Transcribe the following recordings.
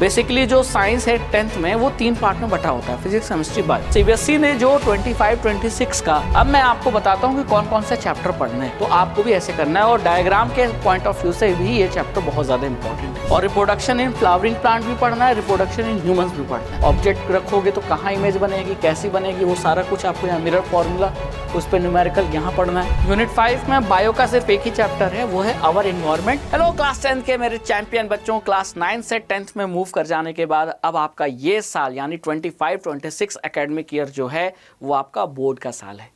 Basically जो science है 10th में वो 3 पार्ट में बटा होता है, फिजिक्स, केमिस्ट्री, बायो। सीबीएसई ने जो 25-26 का, अब मैं आपको बताता हूँ कि कौन कौन से चैप्टर पढ़ने हैं, तो आपको भी ऐसे करना है। और डायग्राम के पॉइंट ऑफ व्यू से भी ये चैप्टर बहुत ज्यादा इंपॉर्टेंट है। और रिप्रोडक्शन इन फ्लावरिंग प्लांट भी पढ़ना है, रिप्रोडक्शन इन ह्यूमंस भी पढ़ना है। ऑब्जेक्ट रखोगे तो कहाँ इमेज बनेगी, कैसी बनेगी, वो सारा कुछ आपको यहाँ मिरर फॉर्मूला, उस पर न्यूमेरिकल यहाँ पढ़ना है। यूनिट 5 में बायो का सिर्फ एक ही चैप्टर है, वो है आवर एनवायरनमेंट। हेलो क्लास 10 के मेरे चैंपियन बच्चों, क्लास 9 से 10th में मूव कर जाने के बाद अब आपका ये साल यानी 25-26 एकेडमिक ईयर जो है वो आपका बोर्ड का साल है।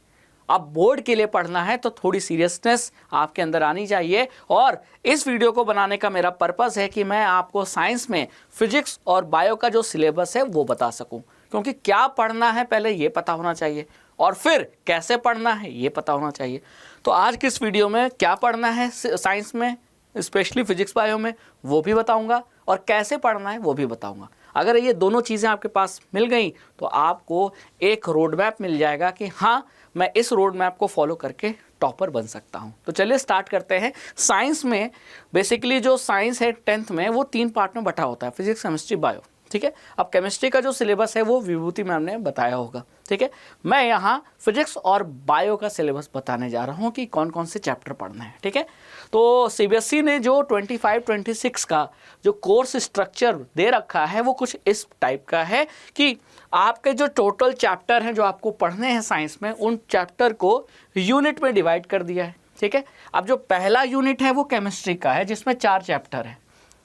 अब बोर्ड के लिए पढ़ना है तो थोड़ी सीरियसनेस आपके अंदर आनी चाहिए। और इस वीडियो को बनाने का मेरा पर्पस है कि मैं आपको साइंस में फिजिक्स और बायो का जो सिलेबस है वो बता सकूं, क्योंकि क्या पढ़ना है पहले ये पता होना चाहिए और फिर कैसे पढ़ना है ये पता होना चाहिए। तो आज की इस वीडियो में क्या पढ़ना है साइंस में, स्पेशली फिजिक्स बायो में, वो भी बताऊंगा और कैसे पढ़ना है वो भी बताऊंगा। अगर ये दोनों चीज़ें आपके पास मिल गई तो आपको एक रोड मैप मिल जाएगा कि हाँ, मैं इस रोड मैप को फॉलो करके टॉपर बन सकता हूँ। तो चलिए स्टार्ट करते हैं। साइंस में बेसिकली जो साइंस है 10th में वो 3 पार्ट में बटा होता है, फिजिक्स, केमिस्ट्री, बायो। ठीक है, अब केमिस्ट्री का जो सिलेबस है वो विभूति मैम ने बताया होगा। ठीक है, मैं यहाँ फिजिक्स और बायो का सिलेबस बताने जा रहा हूँ कि कौन कौन से चैप्टर पढ़ने हैं। ठीक है, तो सीबीएसई ने जो 25-26 का जो कोर्स स्ट्रक्चर दे रखा है वो कुछ इस टाइप का है कि आपके जो टोटल चैप्टर हैं जो आपको पढ़ने हैं साइंस में, उन चैप्टर को यूनिट में डिवाइड कर दिया है। ठीक है, अब जो पहला यूनिट है वो केमिस्ट्री का है जिसमें 4 चैप्टर हैं,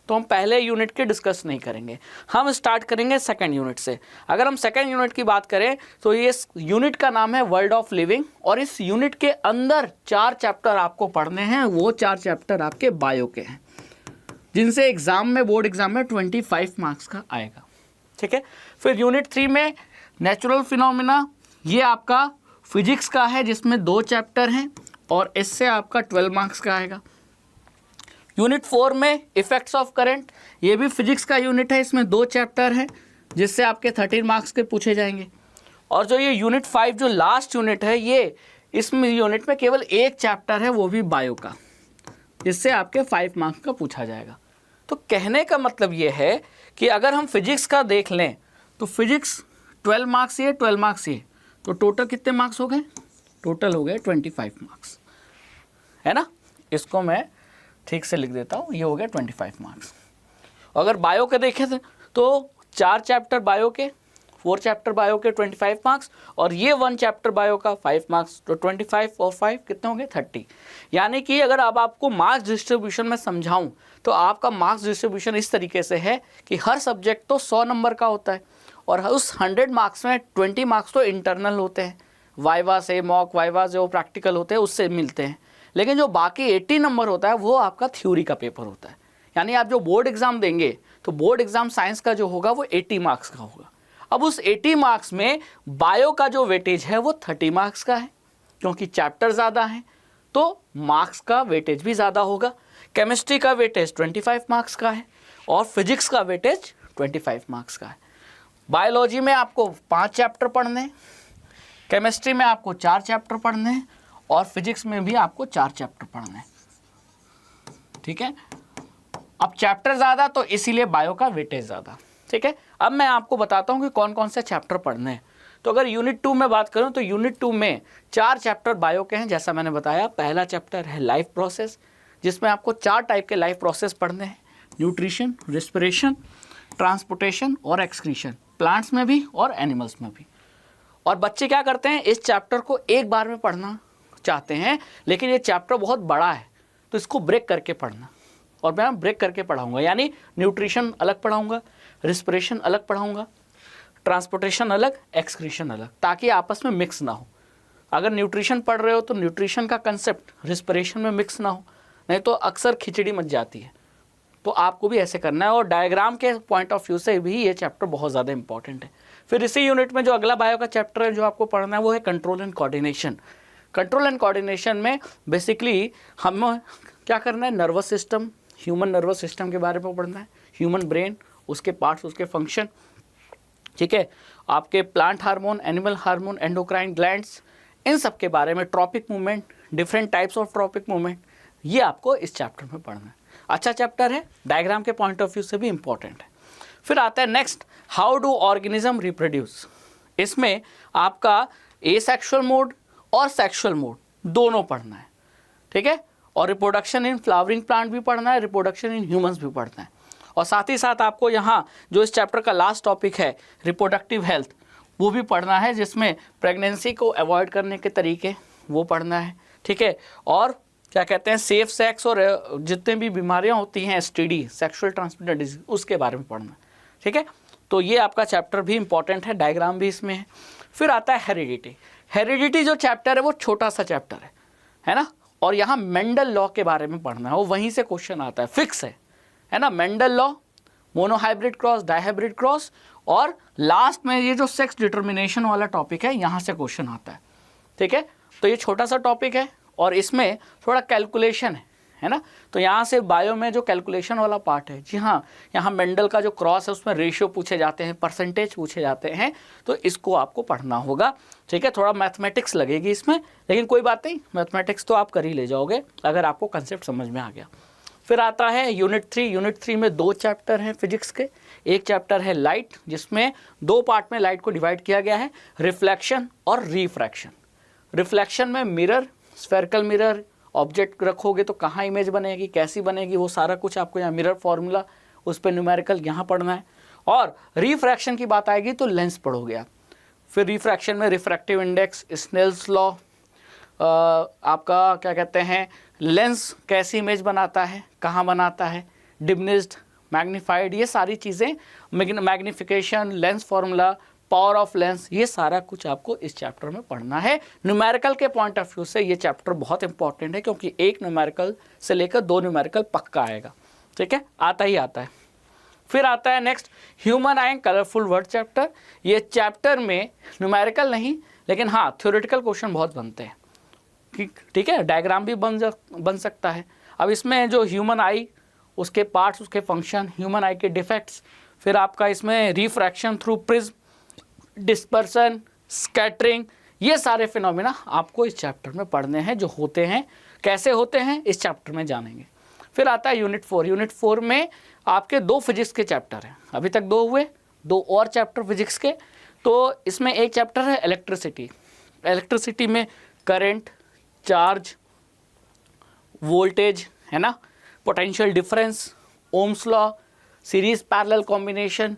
तो हम पहले यूनिट के डिस्कस नहीं करेंगे, हम स्टार्ट करेंगे सेकंड यूनिट से। अगर हम सेकंड यूनिट की बात करें तो ये यूनिट का नाम है वर्ल्ड ऑफ लिविंग, और इस यूनिट के अंदर 4 चैप्टर आपको पढ़ने हैं। वो 4 चैप्टर आपके बायो के हैं जिनसे एग्जाम में, बोर्ड एग्जाम में 25 मार्क्स का आएगा। ठीक है, फिर यूनिट 3 में नेचुरल फिनोमिना, ये आपका फिजिक्स का है जिसमें 2 चैप्टर हैं और इससे आपका 12 मार्क्स का आएगा। यूनिट 4 में इफेक्ट्स ऑफ करंट, ये भी फिजिक्स का यूनिट है, इसमें 2 चैप्टर हैं जिससे आपके 13 मार्क्स के पूछे जाएंगे। और जो ये यूनिट 5 जो लास्ट यूनिट है, ये इसमें यूनिट में केवल 1 चैप्टर है, वो भी बायो का, जिससे आपके 5 मार्क्स का पूछा जाएगा। तो कहने का मतलब ये है कि अगर हम फिजिक्स का देख लें तो फिजिक्स 12 मार्क्स ये, 12 मार्क्स ये, तो टोटल कितने मार्क्स हो गए? टोटल हो गए 25 मार्क्स, है ना। इसको मैं ठीक से लिख देता हूँ, ये हो गया 25 मार्क्स। अगर बायो के देखें तो 4 चैप्टर बायो के, 4 चैप्टर बायो के 25 मार्क्स, और ये 1 चैप्टर बायो का 5 मार्क्स, तो 25 और 5 कितने होंगे? 30। यानी कि अगर अब आपको मार्क्स डिस्ट्रीब्यूशन में समझाऊं तो आपका मार्क्स डिस्ट्रीब्यूशन इस तरीके से है कि हर सब्जेक्ट तो 100 नंबर का होता है और उस 100 मार्क्स में 20 मार्क्स तो इंटरनल होते हैं, वाइवा से, मॉक वाइवा जो प्रैक्टिकल होते हैं उससे मिलते हैं, लेकिन जो बाकी 80 नंबर होता है वो आपका थ्योरी का पेपर होता है। यानी आप जो बोर्ड एग्जाम देंगे तो बोर्ड एग्जाम साइंस का जो होगा वो 80 मार्क्स का होगा। अब उस 80 मार्क्स में बायो का जो वेटेज है वो 30 मार्क्स का है, क्योंकि चैप्टर ज़्यादा हैं तो मार्क्स का वेटेज भी ज़्यादा होगा। केमिस्ट्री का वेटेज 25 मार्क्स का है और फिजिक्स का वेटेज 25 मार्क्स का है। बायोलॉजी में आपको 5 चैप्टर पढ़ने हैं, केमिस्ट्री में आपको 4 चैप्टर पढ़ने हैं और फिजिक्स में भी आपको 4 चैप्टर पढ़ने हैं। ठीक है, अब चैप्टर ज़्यादा तो इसीलिए बायो का वेटेज ज़्यादा। ठीक है, अब मैं आपको बताता हूँ कि कौन कौन से चैप्टर पढ़ने हैं। तो अगर यूनिट 2 में बात करूँ तो यूनिट 2 में 4 चैप्टर बायो के हैं, जैसा मैंने बताया। पहला चैप्टर है लाइफ प्रोसेस, जिसमें आपको 4 टाइप के लाइफ प्रोसेस पढ़ने हैं, न्यूट्रिशन, रेस्पिरेशन, ट्रांसपोर्टेशन और एक्सक्रीशन, प्लांट्स में भी और एनिमल्स में भी। और बच्चे क्या करते हैं, इस चैप्टर को एक बार में पढ़ना चाहते हैं, लेकिन ये चैप्टर बहुत बड़ा है तो इसको ब्रेक करके पढ़ना, और मैं ब्रेक करके पढ़ाऊंगा। यानी न्यूट्रिशन अलग पढ़ाऊंगा, रिस्पिरेशन अलग पढ़ाऊंगा, ट्रांसपोर्टेशन अलग, एक्सक्रीशन अलग, ताकि आपस में मिक्स ना हो। अगर न्यूट्रिशन पढ़ रहे हो तो न्यूट्रिशन का कंसेप्ट रिस्पिरेशन में मिक्स ना हो, नहीं तो अक्सर खिचड़ी मच जाती है। तो आपको भी ऐसे करना है, और डायग्राम के पॉइंट ऑफ व्यू से भी ये चैप्टर बहुत ज़्यादा इंपॉर्टेंट है। फिर इसी यूनिट में जो अगला बायो का चैप्टर है जो आपको पढ़ना है वो है control and coordination. Control and coordination में बेसिकली हम क्या करना है, nervous system, human nervous system के बारे में पढ़ना है, ह्यूमन ब्रेन, उसके पार्ट्स, उसके फंक्शन। ठीक है, आपके plant hormone, animal hormone, endocrine glands, इन सब के बारे में, tropic movement, different types of tropic movement, ये आपको इस चैप्टर में पढ़ना है। अच्छा चैप्टर है, डायग्राम के पॉइंट ऑफ व्यू से भी इंपॉर्टेंट है। फिर आता है next, how do organism reproduce. इसमें आपका एसेक्सुअल मोड और सेक्सुअल मोड दोनों पढ़ना है, ठीक है। और रिप्रोडक्शन इन फ्लावरिंग प्लांट भी पढ़ना है, रिप्रोडक्शन इन ह्यूमंस भी पढ़ना है। और साथ ही साथ आपको यहाँ जो इस चैप्टर का लास्ट टॉपिक है रिप्रोडक्टिव हेल्थ, वो भी पढ़ना है, जिसमें प्रेगनेंसी को अवॉइड करने के तरीके वो पढ़ना है, ठीक है। और क्या कहते हैं, सेफ सेक्स और जितने भी बीमारियां होती हैं STD, सेक्सुअल ट्रांसमिटेड डिजीज, उसके बारे में पढ़ना है, ठीक है। तो ये आपका चैप्टर भी इंपॉर्टेंट है, डायग्राम भी इसमें है। फिर आता है हेरिडिटी। हेरिडिटी जो चैप्टर है वो छोटा सा चैप्टर है ना। और यहाँ मेंडल लॉ के बारे में पढ़ना है, वो वहीं से क्वेश्चन आता है, फिक्स है ना। Mendel law, monohybrid cross, dihybrid cross, और लास्ट में ये जो सेक्स डिटर्मिनेशन वाला टॉपिक है, यहाँ से क्वेश्चन आता है, ठीक है। तो ये छोटा सा टॉपिक है और इसमें थोड़ा कैलकुलेशन है ना। तो यहाँ से बायो में जो कैलकुलेशन वाला पार्ट है, जी हाँ, यहाँ मेंडल का जो क्रॉस है उसमें रेशियो पूछे जाते हैं, परसेंटेज पूछे जाते हैं, तो इसको आपको पढ़ना होगा, ठीक है। थोड़ा मैथमेटिक्स लगेगी इसमें, लेकिन कोई बात नहीं, मैथमेटिक्स तो आप कर ही ले जाओगे अगर आपको कंसेप्ट समझ में आ गया। फिर आता है यूनिट 3। यूनिट 3 में 2 चैप्टर हैं फिजिक्स के। एक चैप्टर है लाइट, जिसमें 2 पार्ट में लाइट को डिवाइड किया गया है, रिफ्लेक्शन और रिफ्रैक्शन। रिफ्लेक्शन में मिरर, स्फेरिकल मिरर, ऑब्जेक्ट रखोगे तो कहाँ इमेज बनेगी, कैसी बनेगी, वो सारा कुछ आपको यहाँ मिरर फॉर्मूला, उस पर न्यूमेरिकल यहाँ पढ़ना है। और रिफ्रैक्शन की बात आएगी तो लेंस पढ़ोगे आप। फिर रिफ्रैक्शन में रिफ्रैक्टिव इंडेक्स, स्नेल्स लॉ, आपका क्या कहते हैं, लेंस कैसी इमेज बनाता है, कहाँ बनाता है, डिमिनिश्ड, मैग्नीफाइड, ये सारी चीज़ें, magnification, lens formula, power of lens, ये सारा कुछ आपको इस चैप्टर में पढ़ना है। न्यूमेरिकल के पॉइंट ऑफ व्यू से ये चैप्टर बहुत इंपॉर्टेंट है, क्योंकि एक न्यूमेरिकल से लेकर 2 न्यूमेरिकल पक्का आएगा, ठीक है, आता ही आता है। फिर आता है next, human I and colourful word chapter. ये चैप्टर में न्यूमेरिकल नहीं, लेकिन हाँ थ्योरेटिकल क्वेश्चन बहुत बनते हैं, ठीक है, डायग्राम भी बन सकता है। अब इसमें जो ह्यूमन आई, उसके पार्ट्स, उसके फंक्शन, ह्यूमन आई के डिफेक्ट्स, फिर आपका इसमें refraction through prism, dispersion, scattering, ये सारे फिनोमिना आपको इस चैप्टर में पढ़ने हैं, जो होते हैं, कैसे होते हैं, इस चैप्टर में जानेंगे। फिर आता है यूनिट 4। यूनिट 4 में आपके 2 फिजिक्स के चैप्टर हैं, अभी तक 2 हुए, 2 और चैप्टर फिजिक्स के। तो इसमें एक चैप्टर है इलेक्ट्रिसिटी। इलेक्ट्रिसिटी में करंट, चार्ज, वोल्टेज, है ना, potential difference, Ohm's law, series parallel combination,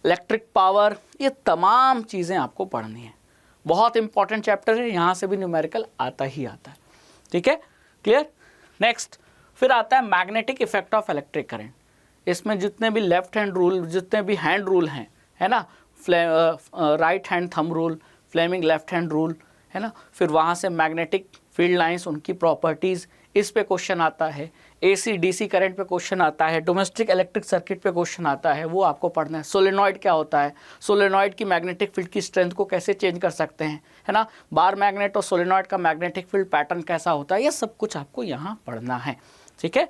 electric power, ये तमाम चीज़ें आपको पढ़नी है। बहुत इंपॉर्टेंट चैप्टर है, यहाँ से भी न्यूमेरिकल आता ही आता है, ठीक है, क्लियर। नेक्स्ट फिर आता है magnetic effect of electric current. इसमें जितने भी लेफ्ट हैंड रूल, जितने भी हैंड रूल हैं, है ना, right hand thumb rule, Fleming left hand rule, है ना, फिर वहाँ से मैग्नेटिक फील्ड लाइंस, उनकी प्रॉपर्टीज़, इस पे क्वेश्चन आता है। AC DC करंट पे क्वेश्चन आता है, डोमेस्टिक इलेक्ट्रिक सर्किट पे क्वेश्चन आता है, वो आपको पढ़ना है। सोलेनॉइड क्या होता है, सोलेनॉइड की मैग्नेटिक फील्ड की स्ट्रेंथ को कैसे चेंज कर सकते हैं, है ना, बार मैग्नेट और सोलेनॉइड का मैग्नेटिक फील्ड पैटर्न कैसा होता है, ये सब कुछ आपको यहाँ पढ़ना है, ठीक है।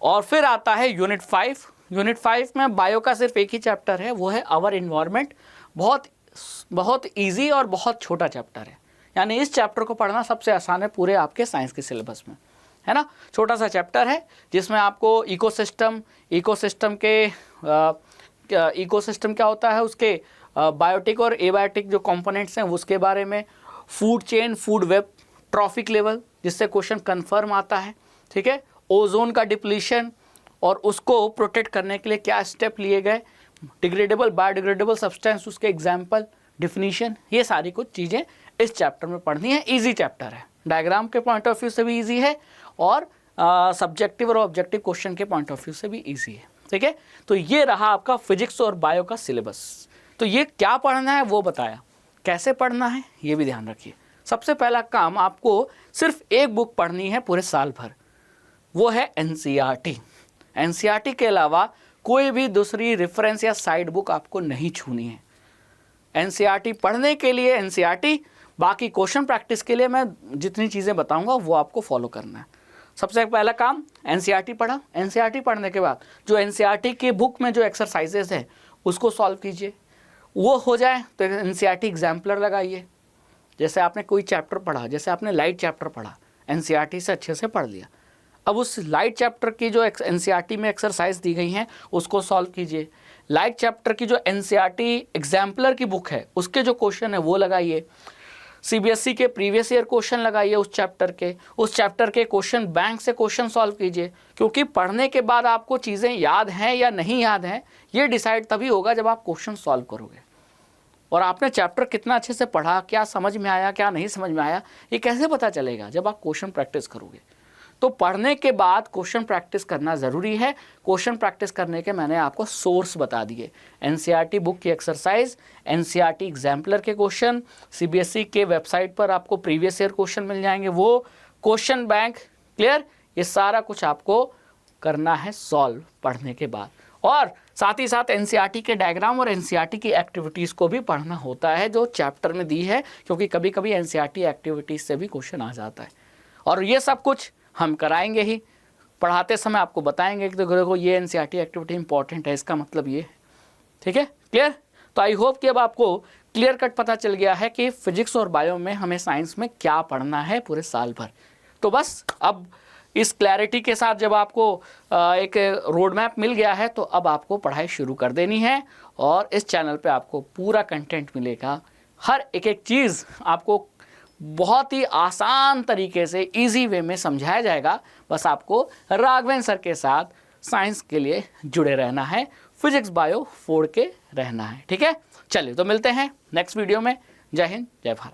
और फिर आता है यूनिट 5। यूनिट 5 में बायो का सिर्फ एक ही चैप्टर है, वो है आवर इन्वायरमेंट। बहुत ईजी और बहुत छोटा चैप्टर है, यानी इस चैप्टर को पढ़ना सबसे आसान है पूरे आपके साइंस के सिलेबस में, है ना। छोटा सा चैप्टर है, जिसमें आपको इकोसिस्टम के इकोसिस्टम क्या होता है, उसके बायोटिक और एबायोटिक जो कंपोनेंट्स हैं उसके बारे में, food chain, food web, trophic level, जिससे क्वेश्चन कन्फर्म आता है, ठीक है, ओजोन का डिप्लीशन और उसको प्रोटेक्ट करने के लिए क्या स्टेप लिए गए, डिग्रेडेबल बायोडिग्रेडेबल सब्सटेंस, उसके एग्जाम्पल, डिफिनीशन, ये सारी कुछ चीज़ें इस चैप्टर में पढ़नी है। इजी चैप्टर है, डायग्राम के पॉइंट ऑफ व्यू से भी इजी है और सब्जेक्टिव और ऑब्जेक्टिव क्वेश्चन के पॉइंट ऑफ व्यू से भी इजी है, ठीक है। तो ये रहा आपका फिजिक्स और बायो का सिलेबस। तो ये क्या पढ़ना है वो बताया, कैसे पढ़ना है ये भी ध्यान रखिए। सबसे पहला काम, आपको सिर्फ एक बुक पढ़नी है पूरे साल भर, वो है NCERT। NCERT के अलावा कोई भी दूसरी रेफरेंस या साइड बुक आपको नहीं छूनी है। NCERT पढ़ने के लिए NCERT, बाकी क्वेश्चन प्रैक्टिस के लिए मैं जितनी चीज़ें बताऊंगा वो आपको फॉलो करना है। सबसे पहला काम NCERT पढ़ा। NCERT पढ़ने के बाद जो NCERT की बुक में जो एक्सरसाइजेज है उसको सॉल्व कीजिए, वो हो जाए तो NCERT एग्जाम्पलर लगाइए। जैसे आपने कोई चैप्टर पढ़ा, जैसे आपने लाइट चैप्टर पढ़ा, NCERT से अच्छे से पढ़ लिया, अब उस लाइट चैप्टर की जो NCERT में एक्सरसाइज दी गई हैं उसको सॉल्व कीजिए। लाइक चैप्टर की जो एनसीईआरटी एग्जाम्पलर की बुक है उसके जो क्वेश्चन है वो लगाइए, सीबीएसई के प्रीवियस ईयर क्वेश्चन लगाइए उस चैप्टर के क्वेश्चन बैंक से क्वेश्चन सॉल्व कीजिए, क्योंकि पढ़ने के बाद आपको चीज़ें याद हैं या नहीं याद हैं ये डिसाइड तभी होगा जब आप क्वेश्चन सॉल्व करोगे। और आपने चैप्टर कितना अच्छे से पढ़ा, क्या समझ में आया क्या नहीं समझ में आया, ये कैसे पता चलेगा? जब आप क्वेश्चन प्रैक्टिस करोगे। तो पढ़ने के बाद क्वेश्चन प्रैक्टिस करना ज़रूरी है। क्वेश्चन प्रैक्टिस करने के मैंने आपको सोर्स बता दिए, एनसीईआरटी बुक की एक्सरसाइज, एनसीईआरटी एग्जाम्पलर के क्वेश्चन, सीबीएसई के वेबसाइट पर आपको प्रीवियस ईयर क्वेश्चन मिल जाएंगे, वो क्वेश्चन बैंक। क्लियर? ये सारा कुछ आपको करना है सॉल्व पढ़ने के बाद। और साथ ही साथ एनसीईआरटी के डायग्राम और एनसीईआरटी की एक्टिविटीज़ को भी पढ़ना होता है जो चैप्टर में दी है, क्योंकि कभी कभी एनसीईआरटी एक्टिविटीज़ से भी क्वेश्चन आ जाता है। और ये सब कुछ हम कराएंगे ही, पढ़ाते समय आपको बताएंगे कि देखो ये एनसीईआरटी एक्टिविटी इंपॉर्टेंट है, इसका मतलब ये है। ठीक है? क्लियर? तो आई होप कि अब आपको क्लियर कट पता चल गया है कि फिजिक्स और बायो में हमें साइंस में क्या पढ़ना है पूरे साल भर। तो बस अब इस क्लैरिटी के साथ जब आपको एक रोड मैप मिल गया है तो अब आपको पढ़ाई शुरू कर देनी है। और इस चैनल पे आपको पूरा कंटेंट मिलेगा, हर एक चीज़ आपको बहुत ही आसान तरीके से इजी वे में समझाया जाएगा। बस आपको राघवेंद्र सर के साथ साइंस के लिए जुड़े रहना है, फिजिक्स बायो फोड़ के रहना है। ठीक है? चलिए तो मिलते हैं नेक्स्ट वीडियो में। जय हिंद, जय भारत।